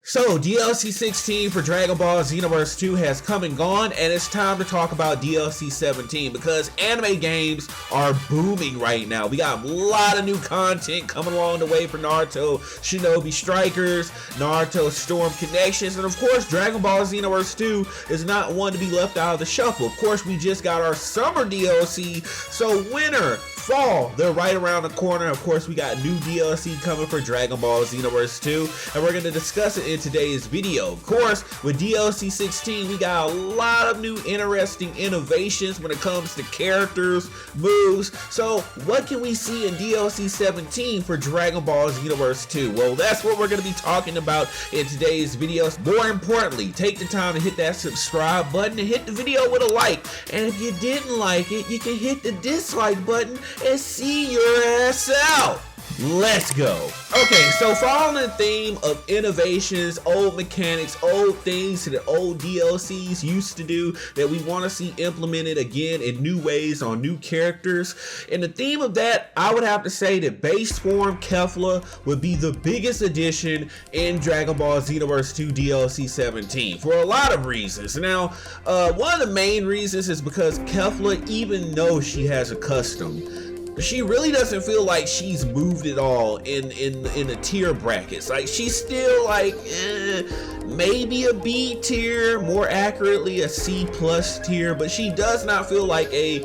So, DLC 16 for Dragon Ball Xenoverse 2 has come and gone, and it's time to talk about DLC 17 because anime games are booming right now. We got a lot of new content coming along the way for Naruto Shinobi Strikers, Naruto Storm Connections, and of course, Dragon Ball Xenoverse 2 is not one to be left out of the shuffle. Of course, we just got our summer DLC, so winter, fall, they're right around the corner. Of course, we got new DLC coming for Dragon Ball Xenoverse 2, and we're going to discuss it in today's video. Of course, with DLC 16, we got a lot of new interesting innovations when it comes to characters, moves. So, what can we see in DLC 17 for Dragon Ball Xenoverse 2? Well, that's what we're going to be talking about in today's video. More importantly, take the time to hit that subscribe button and hit the video with a like. And if you didn't like it, you can hit the dislike button and see your ass out. Let's go. Okay, so following the theme of innovations, old mechanics, old things that old DLCs used to do that we want to see implemented again in new ways on new characters. In the theme of that, I would have to say that base form Kefla would be the biggest addition in Dragon Ball Xenoverse 2 DLC 17 for a lot of reasons. Now, one of the main reasons is because Kefla, even though she has a custom, she really doesn't feel like she's moved at all in the tier brackets. Like, she's still like maybe a B tier, more accurately a C plus tier, but she does not feel like a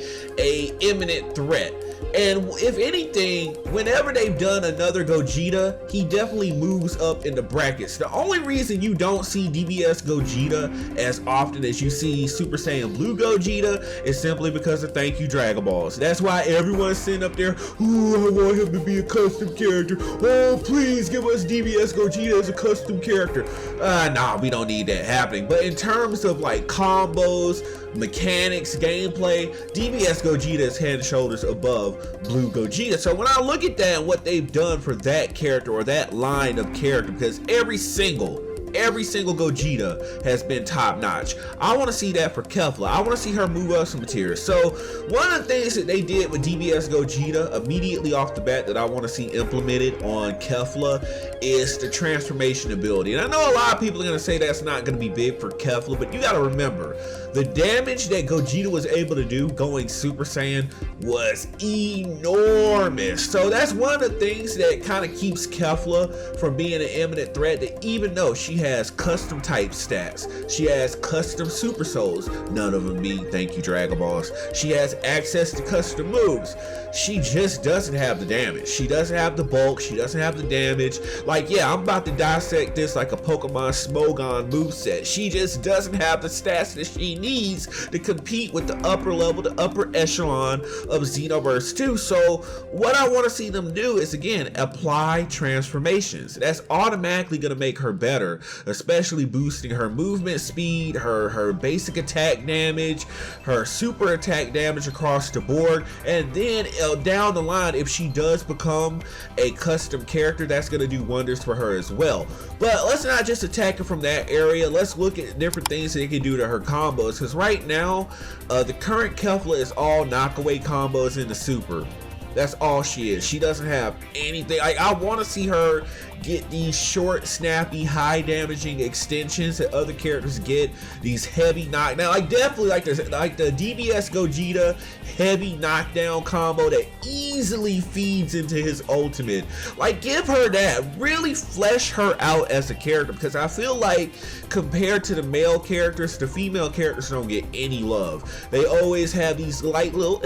imminent threat. And if anything, whenever they've done another Gogeta, he definitely moves up in the brackets. The only reason you don't see DBS Gogeta as often as you see Super Saiyan Blue Gogeta is simply because of thank you Dragon Balls. That's why everyone's sitting up there, ooh, I want him to be a custom character. Oh, please give us DBS Gogeta as a custom character. Nah, we don't need that happening. But in terms of like combos, mechanics, gameplay, DBS Gogeta is head and shoulders above Blue Gogeta. So when I look at that and what they've done for that character or that line of character, because every single Gogeta has been top notch. I want to see that for Kefla. I want to see her move up some tiers. So one of the things that they did with DBS Gogeta immediately off the bat that I want to see implemented on Kefla is the transformation ability. And I know a lot of people are going to say that's not going to be big for Kefla, but you got to remember the damage that Gogeta was able to do going Super Saiyan was enormous. So that's one of the things that kind of keeps Kefla from being an imminent threat, that even though she has custom type stats, she has custom super souls, none of them be thank you Dragon Balls, she has access to custom moves, she just doesn't have the damage, she doesn't have the bulk, she doesn't have the damage. Like, yeah, I'm about to dissect this like a Pokemon Smogon moveset. She just doesn't have the stats that she needs to compete with the upper level, the upper echelon of Xenoverse 2. So what I want to see them do is, again, apply transformations. That's automatically going to make her better, especially boosting her movement speed, her basic attack damage, her super attack damage across the board. And then down the line, if she does become a custom character, that's going to do wonders for her as well. But let's not just attack her from that area. Let's look at different things that they can do to her combos, because right now the current Kefla is all knockaway combos in the super. That's all she is. She doesn't have anything. I want to see her get these short, snappy, high damaging extensions that other characters get. These heavy knockdown, like definitely like the DBS Gogeta heavy knockdown combo that easily feeds into his ultimate. Like, give her that. Really flesh her out as a character, because I feel like compared to the male characters, the female characters don't get any love. They always have these light little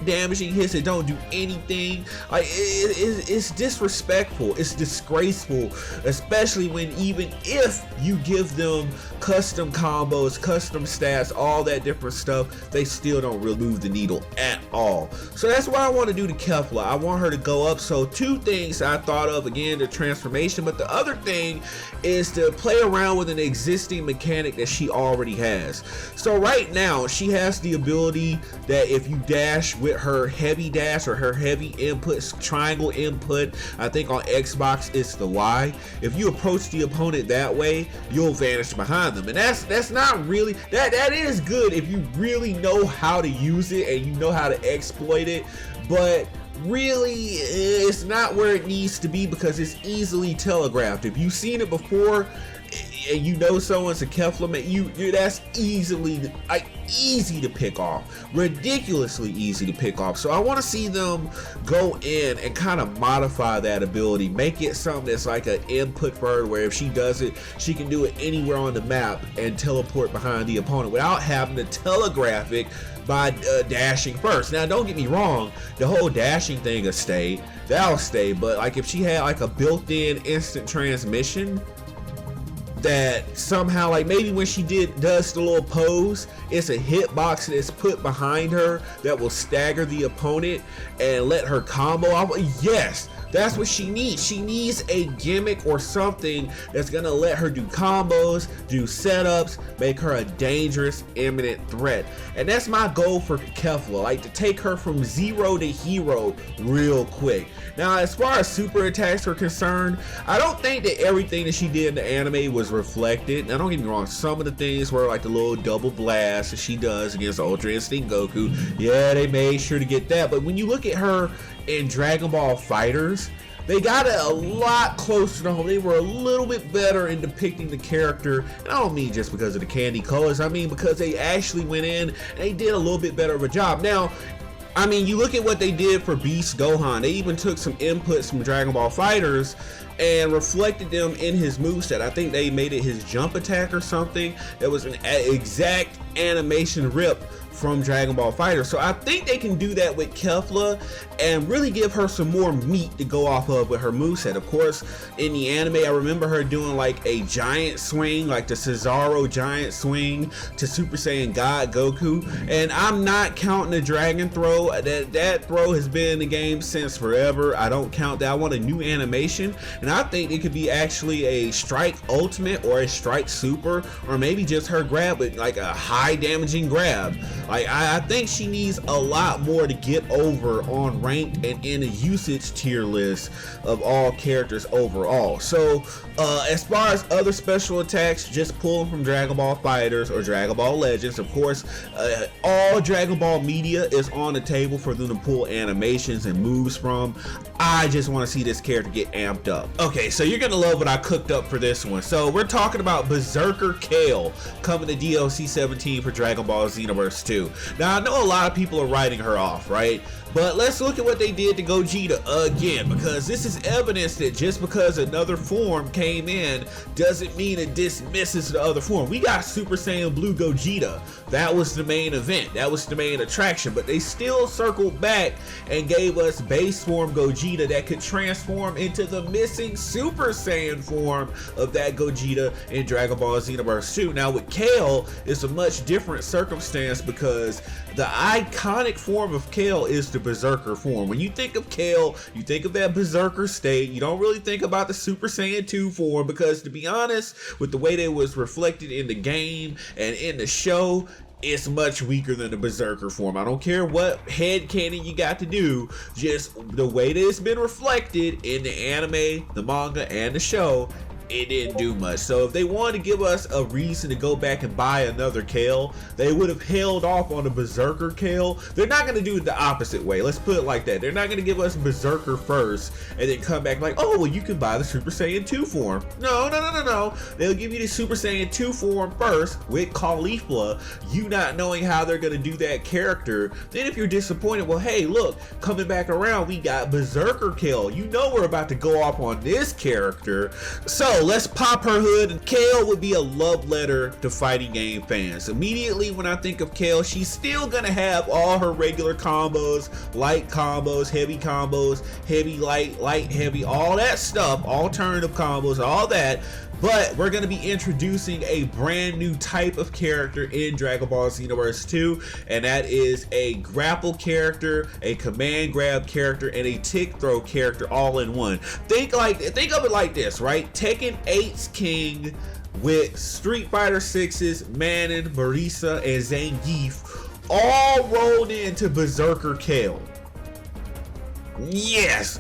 damaging hits that don't do anything. Like, it's disrespectful, it's disgraceful, especially when even if you give them custom combos, custom stats, all that different stuff, they still don't really move the needle at all. So that's what I want to do to Kefla. I want her to go up. So two things I thought of, again, the transformation, but the other thing is to play around with an existing mechanic that she already has. So right now she has the ability that if you dash with her heavy dash or her heavy input, triangle input, I think on Xbox it's the Y, if you approach the opponent that way, you'll vanish behind them. And that's not really, that is good if you really know how to use it and you know how to exploit it. But really it's not where it needs to be because it's easily telegraphed. If you've seen it before and you know someone's a Kefla man, that's easily easy to pick off, ridiculously easy to pick off. So I want to see them go in and kind of modify that ability, make it something that's like an input for her, where if she does it, she can do it anywhere on the map and teleport behind the opponent without having to telegraph it by dashing first. Now don't get me wrong, the whole dashing thing will stay, that'll stay, but like if she had like a built-in instant transmission that somehow, like maybe when she does the little pose, it's a hitbox that's put behind her that will stagger the opponent and let her combo off. Yes, that's what she needs. She needs a gimmick or something that's gonna let her do combos, do setups, make her a dangerous, imminent threat. And that's my goal for Kefla, like to take her from zero to hero real quick. Now, as far as super attacks are concerned, I don't think that everything that she did in the anime was reflected. Now, don't get me wrong, some of the things were like the little double blast that she does against Ultra Instinct Goku. Yeah, they made sure to get that. But when you look at her in Dragon Ball FighterZ, they got it a lot closer to home. They were a little bit better in depicting the character, and I don't mean just because of the candy colors, I mean because they actually went in and they did a little bit better of a job. Now, I mean, you look at what they did for Beast Gohan. They even took some inputs from Dragon Ball FighterZ and reflected them in his moveset. I think they made it his jump attack or something. That was an exact animation rip from Dragon Ball FighterZ. So I think they can do that with Kefla and really give her some more meat to go off of with her moveset. Of course, in the anime, I remember her doing like a giant swing, like the Cesaro giant swing to Super Saiyan God Goku. And I'm not counting the dragon throw. That throw has been in the game since forever. I don't count that. I want a new animation, and I think it could be actually a strike ultimate or a strike super, or maybe just her grab with like a high damaging grab. Like I think she needs a lot more to get over on ranked and in a usage tier list of all characters overall. So as far as other special attacks, just pull them from Dragon Ball FighterZ or Dragon Ball Legends. Of course, all Dragon Ball media is on the table for them to pull animations and moves from. I just want to see this character get amped up. Okay, so you're gonna love what I cooked up for this one. So we're talking about Berserker Kale coming to DLC 17 for Dragon Ball Xenoverse 2. Now, I know a lot of people are writing her off, right? But let's look at what they did to Gogeta again, because this is evidence that just because another form came in doesn't mean it dismisses the other form. We got Super Saiyan Blue Gogeta. That was the main event. That was the main attraction. But they still circled back and gave us base form Gogeta that could transform into the missing Super Saiyan form of that Gogeta in Dragon Ball Xenoverse 2. Now with Kale, it's a much different circumstance because the iconic form of Kale is the Berserker form. When you think of Kale, you think of that Berserker state. You don't really think about the Super Saiyan 2 form, because to be honest, with the way that it was reflected in the game and in the show, it's much weaker than the Berserker form. I don't care what headcanon you got to do, just the way that it's been reflected in the anime, the manga, and the show, it didn't do much. So if they wanted to give us a reason to go back and buy another Kale, they would have held off on the Berserker Kale. They're not going to do it the opposite way. Let's put it like that. They're not going to give us Berserker first and then come back like, oh, well, you can buy the Super Saiyan 2 form. No. They'll give you the Super Saiyan 2 form first with Caulifla, you not knowing how they're going to do that character. Then if you're disappointed, well, hey, look, coming back around, we got Berserker Kale. You know we're about to go off on this character. So let's pop her hood, and Kale would be a love letter to fighting game fans. Immediately when I think of Kale, she's still gonna have all her regular combos, light combos, heavy, light, heavy, all that stuff, alternative combos, all that. But we're going to be introducing a brand new type of character in Dragon Ball Xenoverse 2, and that is a grapple character, a command grab character, and a tick throw character all in one. Think of it like this, right? Tekken 8's King with Street Fighter 6's Manon, Marisa, and Zangief all rolled into Berserker Kale. Yes,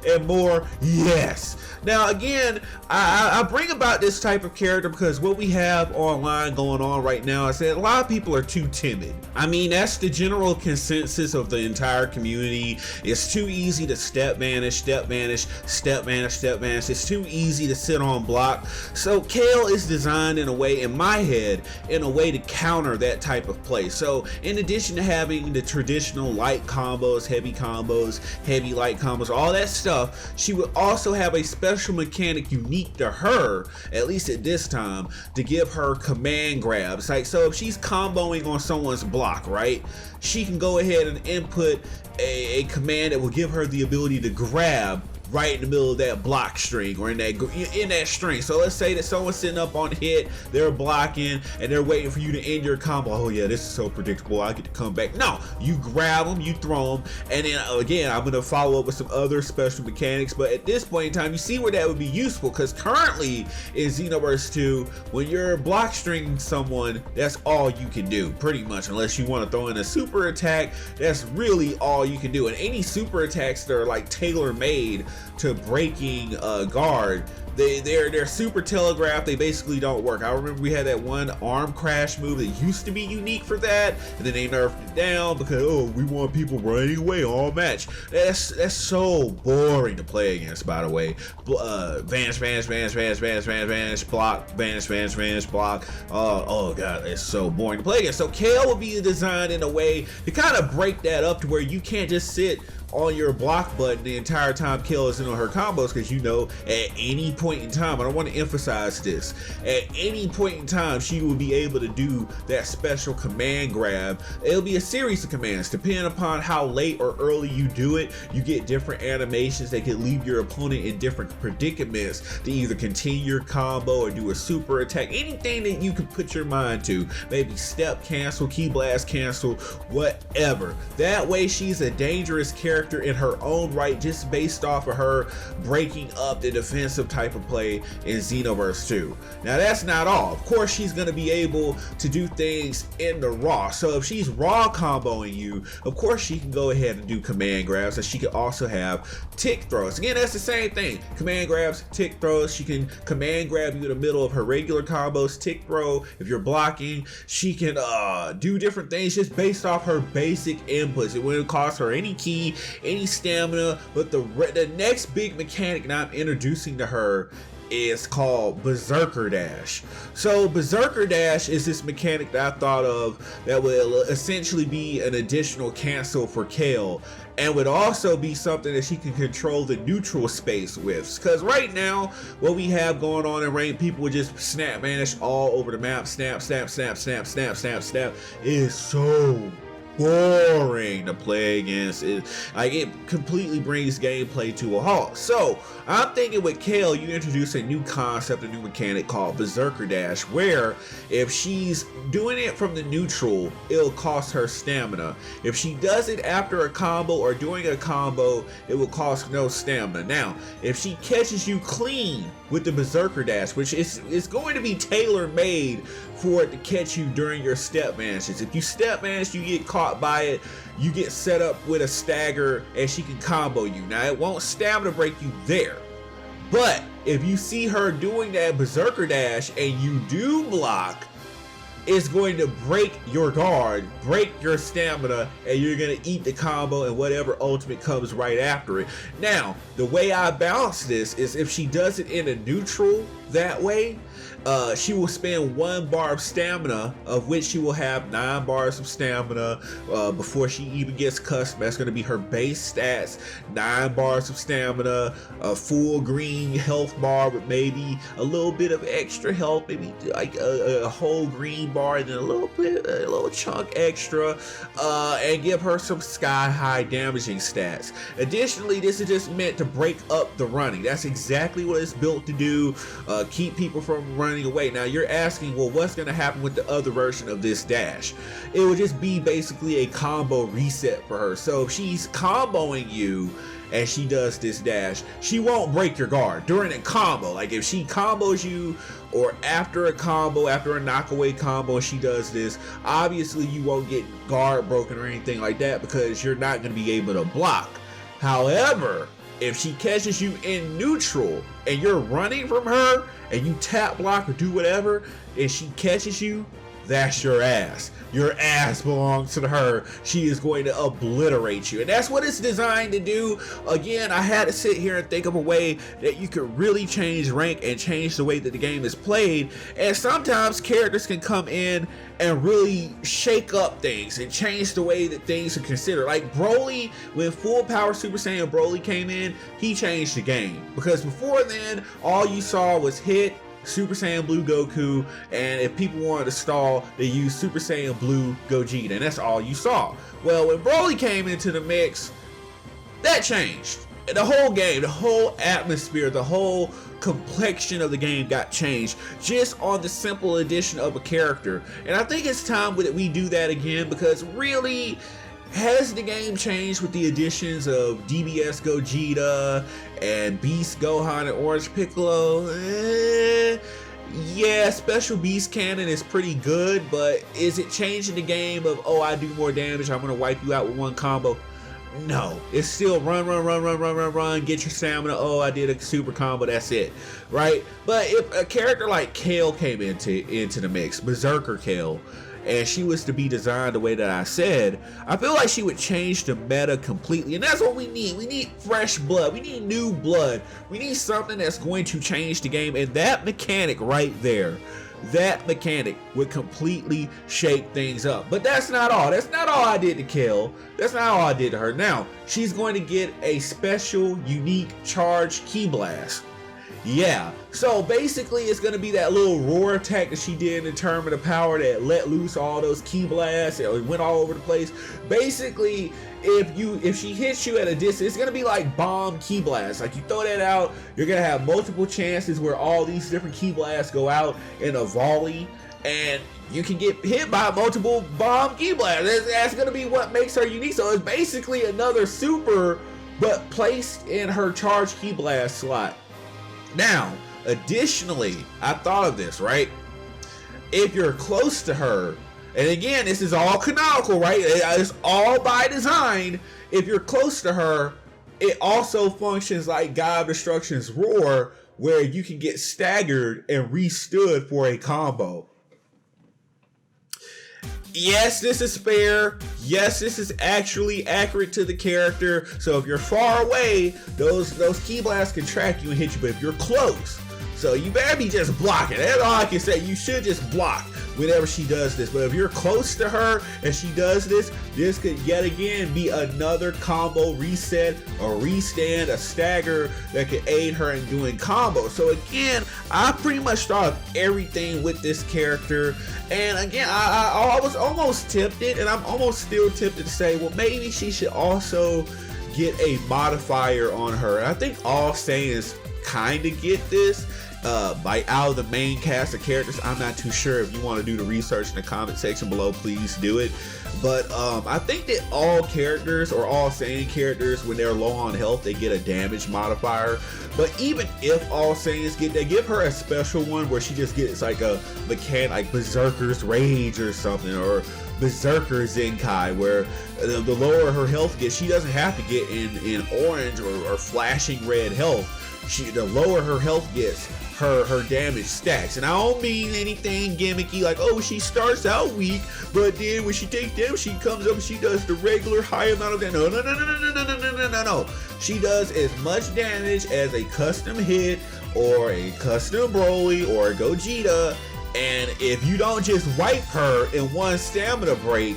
and more yes. Now again, I bring about this type of character because what we have online going on right now is that a lot of people are too timid. I mean, that's the general consensus of the entire community. It's too easy to step vanish, step vanish, step vanish, step vanish. It's too easy to sit on block. So Kale is designed in a way, in my head, in a way to counter that type of play. So in addition to having the traditional light combos, heavy light combos, all that stuff, she would also have a special mechanic unique to her, at least at this time, to give her command grabs. Like, so if she's comboing on someone's block, right, she can go ahead and input a command that will give her the ability to grab right in the middle of that block string, or in that string. So let's say that someone's sitting up on hit, they're blocking, and they're waiting for you to end your combo. Oh yeah, this is so predictable, I get to come back. No, you grab them, you throw them, and then again, I'm gonna follow up with some other special mechanics, but at this point in time, you see where that would be useful, because currently in Xenoverse 2, when you're block stringing someone, that's all you can do, pretty much, unless you want to throw in a super attack. That's really all you can do, and any super attacks that are like tailor-made to breaking guard, they're super telegraphed. They basically don't work. I remember we had that one arm crash move that used to be unique for that, and then they nerfed it down because, oh, we want people running away all match. That's so boring to play against, by the way. Vanish, block, vanish, block. Oh god, it's so boring to play against. So Kale will be designed in a way to kind of break that up to where you can't just sit on your block button the entire time Kale is in on her combos, because you know at any point in time, I don't want to emphasize this, at any point in time she will be able to do that special command grab. It'll be a series of commands depending upon how late or early you do it. You get different animations that can leave your opponent in different predicaments to either continue your combo or do a super attack, anything that you can put your mind to, maybe step cancel, key blast cancel, whatever. That way she's a dangerous character in her own right, just based off of her breaking up the defensive type of play in Xenoverse 2. Now that's not all. Of course, she's going to be able to do things in the raw. So if she's raw comboing you, of course she can go ahead and do command grabs, and she can also have tick throws. Again, that's the same thing. Command grabs, tick throws. She can command grab you in the middle of her regular combos, tick throw. If you're blocking, she can do different things just based off her basic inputs. It wouldn't cost her any ki, any stamina. But the next big mechanic that I'm introducing to her is called Berserker Dash. So Berserker Dash is this mechanic that I thought of that will essentially be an additional cancel for Kale, and would also be something that she can control the neutral space with. Because right now, what we have going on in ranked, people would just snap vanish all over the map. Snap, snap, snap, snap, snap, snap, snap. It is so boring to play against. It completely brings gameplay to a halt. So I'm thinking with Kale, you introduce a new concept, a new mechanic called Berserker Dash, where if she's doing it from the neutral, it'll cost her stamina. If she does it after a combo or during a combo, it will cost no stamina. Now, if she catches you clean with the Berserker Dash, which is going to be tailor-made for it to catch you during your step vanishes. If you step vanish, you get caught by it, you get set up with a stagger, and she can combo you. Now, it won't stamina break you there, but if you see her doing that Berserker Dash and you do block, it's going to break your guard, break your stamina, and you're going to eat the combo and whatever ultimate comes right after it. Now, the way I balance this is if she does it in a neutral that way, she will spend 1 bar of stamina, of which she will have 9 bars of stamina before she even gets custom. That's going to be her base stats. 9 bars of stamina, a full green health bar with maybe a little bit of extra health, maybe like a whole green bar, and then a little chunk extra, and give her some sky high damaging stats. Additionally, this is just meant to break up the running. That's exactly what it's built to do. Keep people from running away. Now you're asking, well, what's going to happen with the other version of this dash? It would just be basically a combo reset for her. So if she's comboing you and she does this dash, she won't break your guard during a combo. Like if she combos you, or after a combo, after a knockaway combo, she does this, obviously you won't get guard broken or anything like that, because you're not going to be able to block. However, if she catches you in neutral and you're running from her and you tap block or do whatever, and she catches you, that's your ass. Your ass belongs to her. She is going to obliterate you. And that's what it's designed to do. Again, I had to sit here and think of a way that you could really change rank and change the way that the game is played. And sometimes characters can come in and really shake up things and change the way that things are considered. Like Broly, when Full Power Super Saiyan Broly came in, he changed the game. Because before then, all you saw was HEAT, Super Saiyan Blue Goku, and if people wanted to stall, they used Super Saiyan Blue Gogeta, and that's all you saw. Well, when Broly came into the mix, that changed. The whole game, the whole atmosphere, the whole complexion of the game got changed just on the simple addition of a character. And I think it's time that we do that again, because really, has the game changed with the additions of DBS Gogeta and Beast Gohan and Orange Piccolo? Yeah, Special Beast Cannon is pretty good, but is it changing the game of, oh, I do more damage, I'm gonna wipe you out with one combo? No, it's still run, get your stamina, oh, I did a super combo, that's it, right? But if a character like Kale came into the mix, Berserker Kale, and she was to be designed the way that I said, I feel like she would change the meta completely. And that's what we need. We need fresh blood. We need new blood. We need something that's going to change the game. And that mechanic right there, that mechanic would completely shake things up. But that's not all. That's not all I did to Kale. That's not all I did to her. Now, she's going to get a special, unique, charged Ki Blast. Yeah, so basically it's going to be that little roar attack that she did in Tournament of Power that let loose all those Ki Blasts. It went all over the place. Basically, if she hits you at a distance, it's going to be like bomb Ki Blasts. Like, you throw that out, you're going to have multiple chances where all these different Ki Blasts go out in a volley, and you can get hit by multiple bomb Ki Blasts. That's going to be what makes her unique. So it's basically another super, but placed in her charged Ki Blast slot. Now, additionally, I thought of this, right? If you're close to her, and again, this is all canonical, right? It's all by design. If you're close to her, it also functions like God of Destruction's Roar, where you can get staggered and restood for a combo. Yes, this is fair. Yes, this is actually accurate to the character. So if you're far away, those Ki Blasts can track you and hit you. But if you're close, so you better be just blocking. That's all I can say. You should just block whenever she does this. But if you're close to her and she does this, this could yet again be another combo reset, a restand, a stagger that could aid her in doing combos. So again, I pretty much thought of everything with this character. And again, I was almost tempted, and I'm almost still tempted to say, well, maybe she should also get a modifier on her. And I think all Saiyans kind of get this. By out of the main cast of characters, I'm not too sure. If you want to do the research in the comment section below, please do it. But I think that all characters, or all Saiyan characters, when they're low on health, they get a damage modifier. But even if all Saiyans get, they give her a special one where she just gets like a mechanic, like Berserker's Rage or something, or Berserker Zenkai, where the lower her health gets, she doesn't have to get in orange or flashing red health. The lower her health gets, her damage stacks. And I don't mean anything gimmicky like, oh, she starts out weak, but then when she takes damage, she comes up and she does the regular high amount of damage. No. She does as much damage as a custom HEAT or a custom Broly or a Gogeta. And if you don't just wipe her in one stamina break,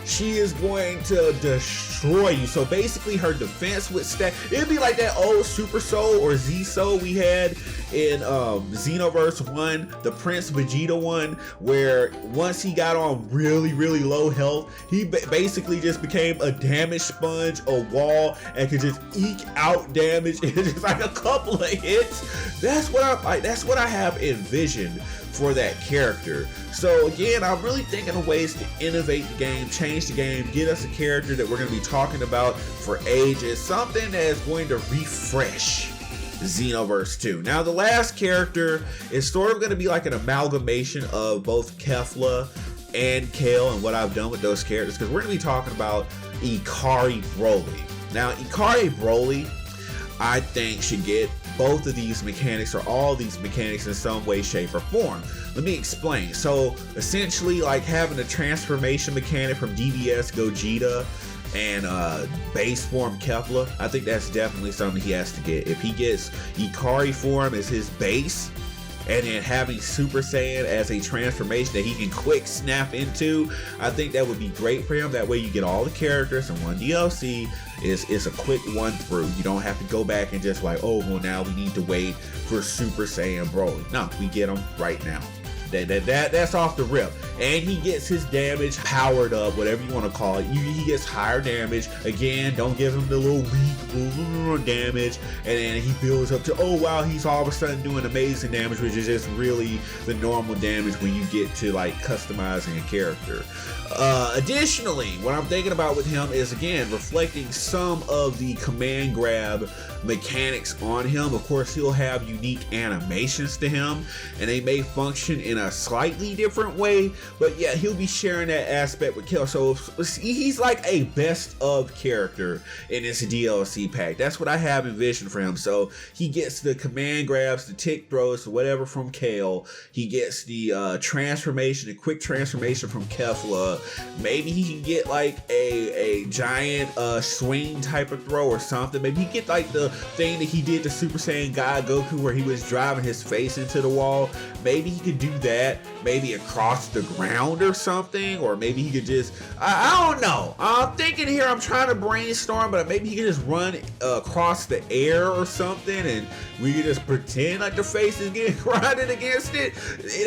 she is going to destroy you. So basically her defense would stack. It'd be like that old Super Soul or Z Soul we had in Xenoverse 1, the Prince Vegeta one, where once he got on really low health, he basically just became a damage sponge, a wall, and could just eke out damage in just like a couple of hits. That's what I have envisioned for that character. So again, I'm really thinking of ways to innovate the game, change the game, get us a character that we're going to be talking about for ages, something that is going to refresh Xenoverse 2. Now, the last character is sort of going to be like an amalgamation of both Kefla and Kale and what I've done with those characters, because we're going to be talking about Ikari Broly. Now, Ikari Broly, I think should get both of these mechanics or all these mechanics in some way, shape, or form. Let me explain. So essentially, like having a transformation mechanic from DBS Gogeta and base form Kefla, I think that's definitely something he has to get. If he gets Ikari form as his base, and then having Super Saiyan as a transformation that he can quick snap into, I think that would be great for him. That way you get all the characters in one DLC. It's a quick one through. You don't have to go back and just like, oh, well, now we need to wait for Super Saiyan Broly. No, we get them right now. That's off the rip. And he gets his damage powered up, whatever you want to call it. He gets higher damage. Again, don't give him the little weak damage. And then he builds up to, oh wow, he's all of a sudden doing amazing damage, which is just really the normal damage when you get to like customizing a character. Additionally, what I'm thinking about with him is, again, reflecting some of the command grab mechanics on him. Of course, he'll have unique animations to him, and they may function in a slightly different way, but yeah, he'll be sharing that aspect with Kale. So he's like a best of character in this DLC pack. That's what I have envisioned for him. So he gets the command grabs, the tick throws, whatever from Kale. He gets the transformation, the quick transformation from Kefla. Maybe he can get like a giant swing type of throw or something. Maybe he get like the thing that he did to Super Saiyan God Goku where he was driving his face into the wall. Maybe he could do that, maybe across the ground or something, or maybe he could just, I don't know. I'm thinking here, I'm trying to brainstorm, but maybe he could just run across the air or something, and we could just pretend like the face is getting grinded against it.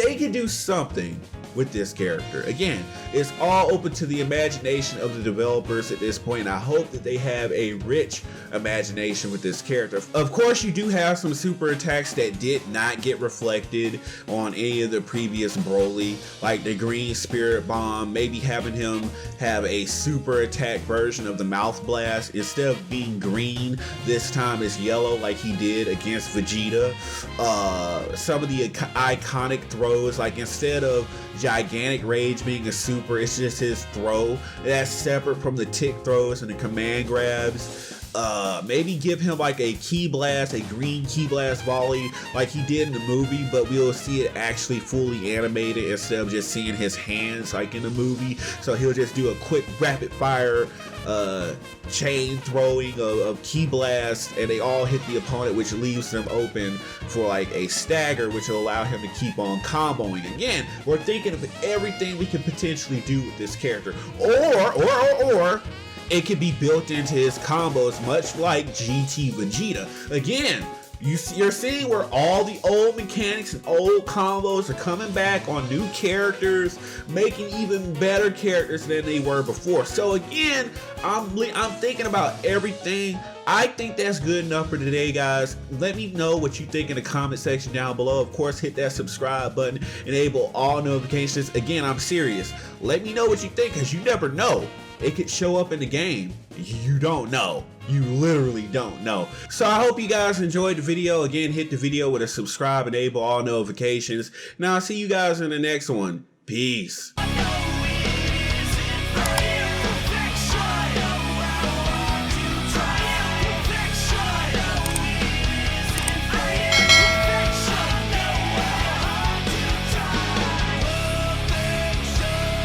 They can do something with this character. Again, it's all open to the imagination of the developers at this point. I hope that they have a rich imagination with this character. Of course, you do have some super attacks that did not get reflected on any of the previous Broly, like the green spirit bomb, maybe having him have a super attack version of the mouth blast. Instead of being green, this time it's yellow like he did against Vegeta. Some of the iconic throws, like instead of gigantic rage being a super, it's just his throw. That's separate from the tick throws and the command grabs. Maybe give him like a key blast, a green key blast volley like he did in the movie, but we'll see it actually fully animated instead of just seeing his hands like in the movie. So he'll just do a quick rapid fire chain throwing of key blasts, and they all hit the opponent, which leaves them open for like a stagger, which will allow him to keep on comboing. Again, we're thinking of everything we could potentially do with this character, or it could be built into his combos, much like GT Vegeta. Again, you're seeing where all the old mechanics and old combos are coming back on new characters, making even better characters than they were before. So again, I'm thinking about everything. I think that's good enough for today, guys. Let me know what you think in the comment section down below. Of course, hit that subscribe button, enable all notifications. Again, I'm serious. Let me know what you think, because you never know. It could show up in the game. You don't know. You literally don't know. So I hope you guys enjoyed the video. Again, hit the video with a subscribe, enable all notifications. Now I'll see you guys in the next one. Peace.